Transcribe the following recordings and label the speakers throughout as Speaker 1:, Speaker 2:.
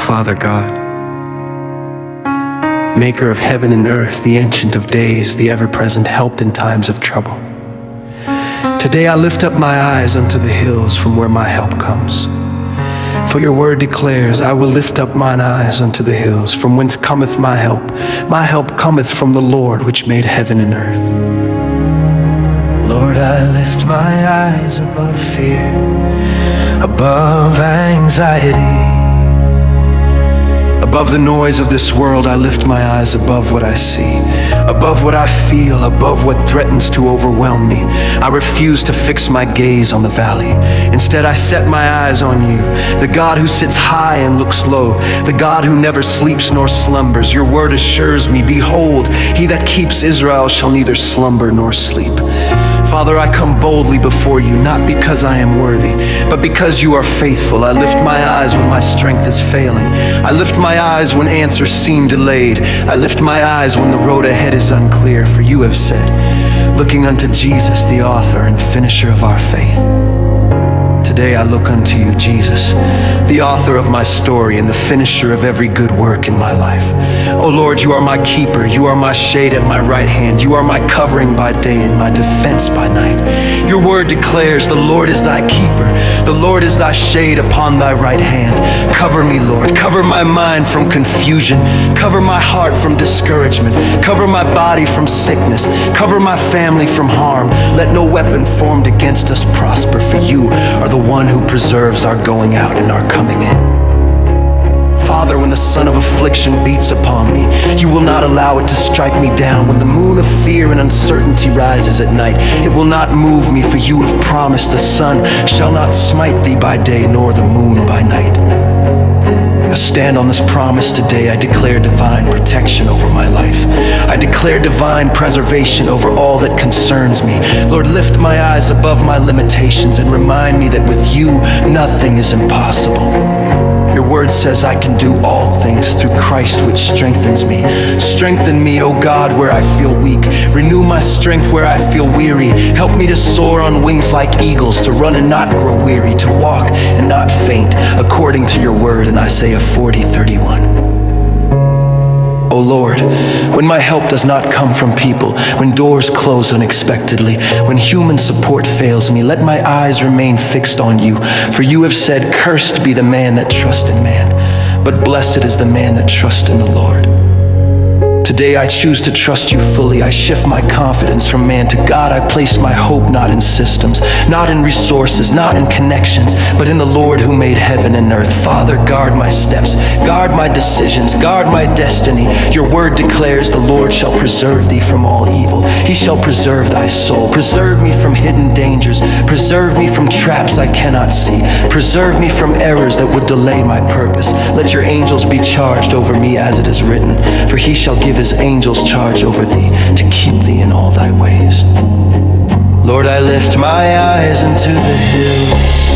Speaker 1: Father God, maker of heaven and earth, the ancient of days, the ever-present help in times of trouble. Today I lift up my eyes unto the hills from where my help comes. For your word declares, I will lift up mine eyes unto the hills, from whence cometh my help. My help cometh from the Lord, which made heaven and earth. Lord, I lift my eyes above fear, above anxiety. Above the noise of this world, I lift my eyes above what I see, above what I feel, above what threatens to overwhelm me. I refuse to fix my gaze on the valley. Instead, I set my eyes on you, the God who sits high and looks low, the God who never sleeps nor slumbers. Your word assures me, behold, he that keeps Israel shall neither slumber nor sleep. Father, I come boldly before you, not because I am worthy, but because you are faithful. I lift my eyes when my strength is failing. I lift my eyes when answers seem delayed. I lift my eyes when the road ahead is unclear, for you have said, looking unto Jesus, the author and finisher of our faith. Today I look unto you, Jesus, the author of my story and the finisher of every good work in my life. Oh Lord, you are my keeper. You are my shade at my right hand. You are my covering by day and my defense by night. Your word declares, the Lord is thy keeper. The Lord is thy shade upon thy right hand. Cover me, Lord. Cover my mind from confusion. Cover my heart from discouragement. Cover my body from sickness. Cover my family from harm. Let no weapon formed against us prosper, for you are the one who preserves our going out and our coming in. Father, when the sun of affliction beats upon me, you will not allow it to strike me down. When the moon of fear and uncertainty rises at night, it will not move me, for you have promised the sun shall not smite thee by day, nor the moon by night. I stand on this promise today. I declare divine protection over my life. I declare divine preservation over all that concerns me. Lord, lift my eyes above my limitations and remind me that with you, nothing is impossible. Your word says I can do all things through Christ which strengthens me. Strengthen me, O God, where I feel weak. Renew my strength where I feel weary. Help me to soar on wings like eagles, to run and not grow weary, to walk and not faint, according to your word in Isaiah 40:31. O Lord, when my help does not come from people, when doors close unexpectedly, when human support fails me, let my eyes remain fixed on you. For you have said, cursed be the man that trusts in man, but blessed is the man that trusts in the Lord. Today I choose to trust you fully. I shift my confidence from man to God. I place my hope not in systems, not in resources, not in connections, but in the Lord who made heaven and earth. Father, guard my steps, guard my decisions, guard my destiny. Your word declares the Lord shall preserve thee from all evil. He shall preserve thy soul. Preserve me from hidden dangers. Preserve me from traps I cannot see. Preserve me from errors that would delay my purpose. Let your angels be charged over me as it is written, for he shall give his angels charge over thee to keep thee in all thy ways. Lord, I lift my eyes into the hills,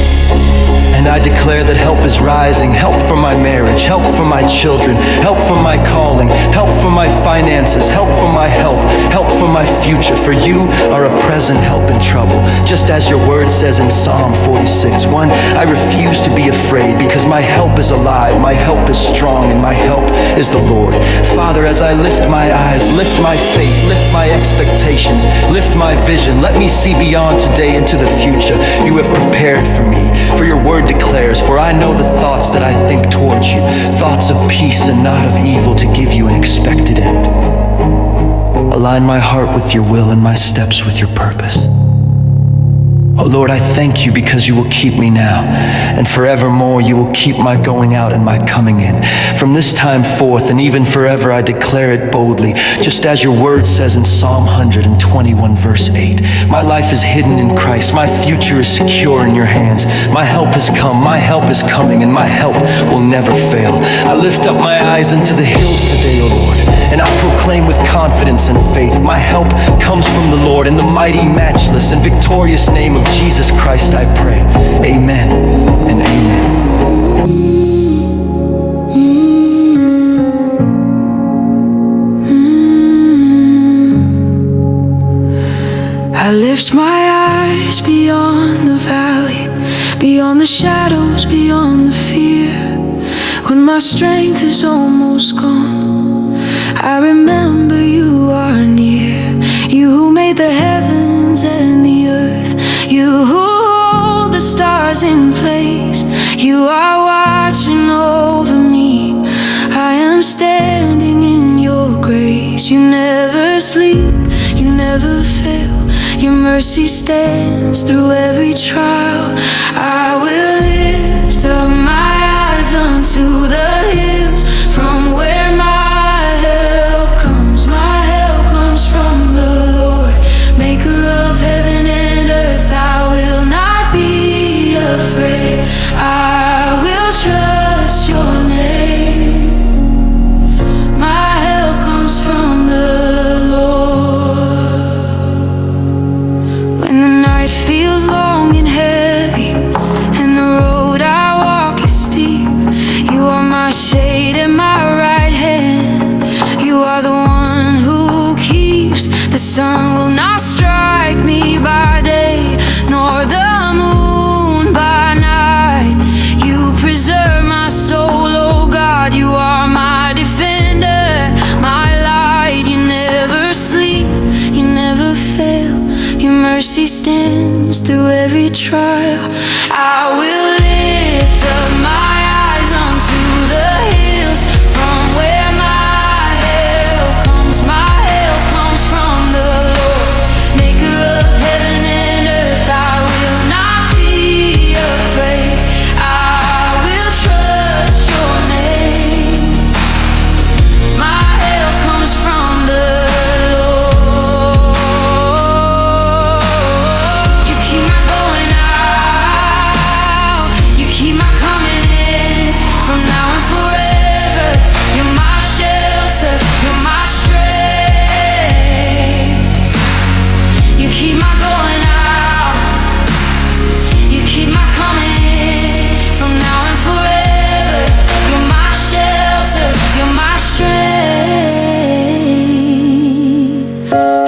Speaker 1: and I declare that help is rising. Help for my marriage, help for my children, help for my calling, help for my finances, help for my health, help for my future. For you are a present help in trouble. Just as your word says in Psalm 46:1, I refuse to be afraid because my help is alive, my help is strong, and my help is the Lord. Father, as I lift my eyes, lift my faith, lift my expectations, lift my vision. Let me see beyond today into the future you have prepared for me. For your word declares, for I know the thoughts that I think towards you, thoughts of peace and not of evil, to give you an expected end. Align my heart with your will and my steps with your purpose. Oh Lord, I thank you because you will keep me now, and forevermore you will keep my going out and my coming in. From this time forth and even forever I declare it boldly, just as your word says in Psalm 121 verse 8. My life is hidden in Christ, my future is secure in your hands. My help has come, my help is coming, and my help will never fail. I lift up my eyes into the hills today, O Lord, and I proclaim with confidence and faith, my help comes from the Lord. In the mighty, matchless, and victorious name of Jesus Christ I pray. Amen and amen.
Speaker 2: I lift my eyes beyond the valley, beyond the shadows, beyond the fear. When my my strength is almost gone, I remember you are near. You who made the heavens and the earth, you who hold the stars in place, you are watching over me. I am standing in your grace. You never sleep, you never fail. Your mercy stands through every trial. I will lift up my eyes unto the hills, from where my help comes. My help comes from the Lord, maker of heaven and earth. I will not be afraid. I will trust your name. My help comes from the Lord. When the night feels long and heavy and the road I walk is steep, you are my shade and my right hand. You are the one who keeps. The sun will not strike me by day, nor the moon by night. You preserve my soul, oh God. You are my defender, my light. You never sleep, you never fail. Your mercy stands through every trial. I will lift up my eyes unto the hills, from where my help comes. My help comes from the Lord, maker of heaven and earth. I will not be afraid. I will trust your name. My help comes from the Lord. You keep my going out, you keep my coming in, from now and forever. You're my shelter, you're my strength. You keep my going out, you keep my coming in, from now and forever. You're my shelter, you're my strength.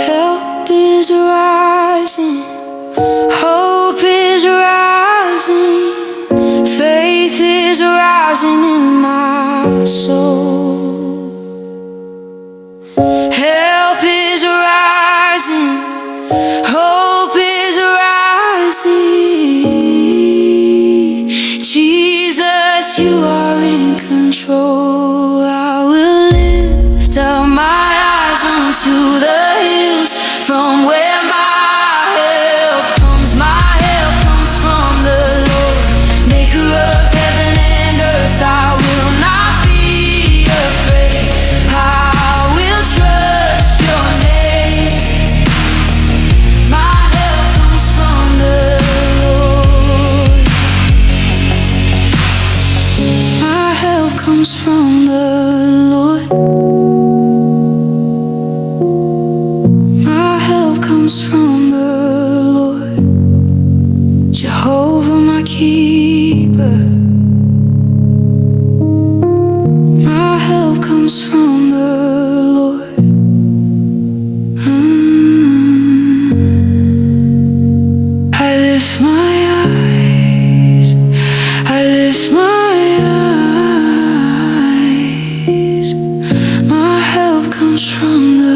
Speaker 2: Help is rising, hope is rising, faith is rising in my soul. Help is rising, hope is rising. Jesus, you are in control. I will lift up my eyes unto the hills, from where my help comes. My help comes from the Lord, maker of heaven and earth. I will not be afraid. I will trust your name. My help comes from the Lord. My help comes from the Lord. My help comes from the Lord. Jehovah, my keeper. My help comes from the Lord. I lift my eyes, I lift my eyes. My help comes from the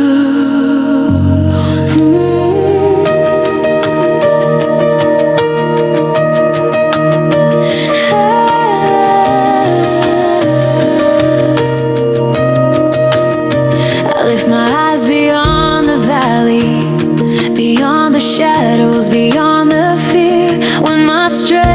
Speaker 2: I lift my eyes beyond the valley, beyond the shadows, beyond the fear. When my strength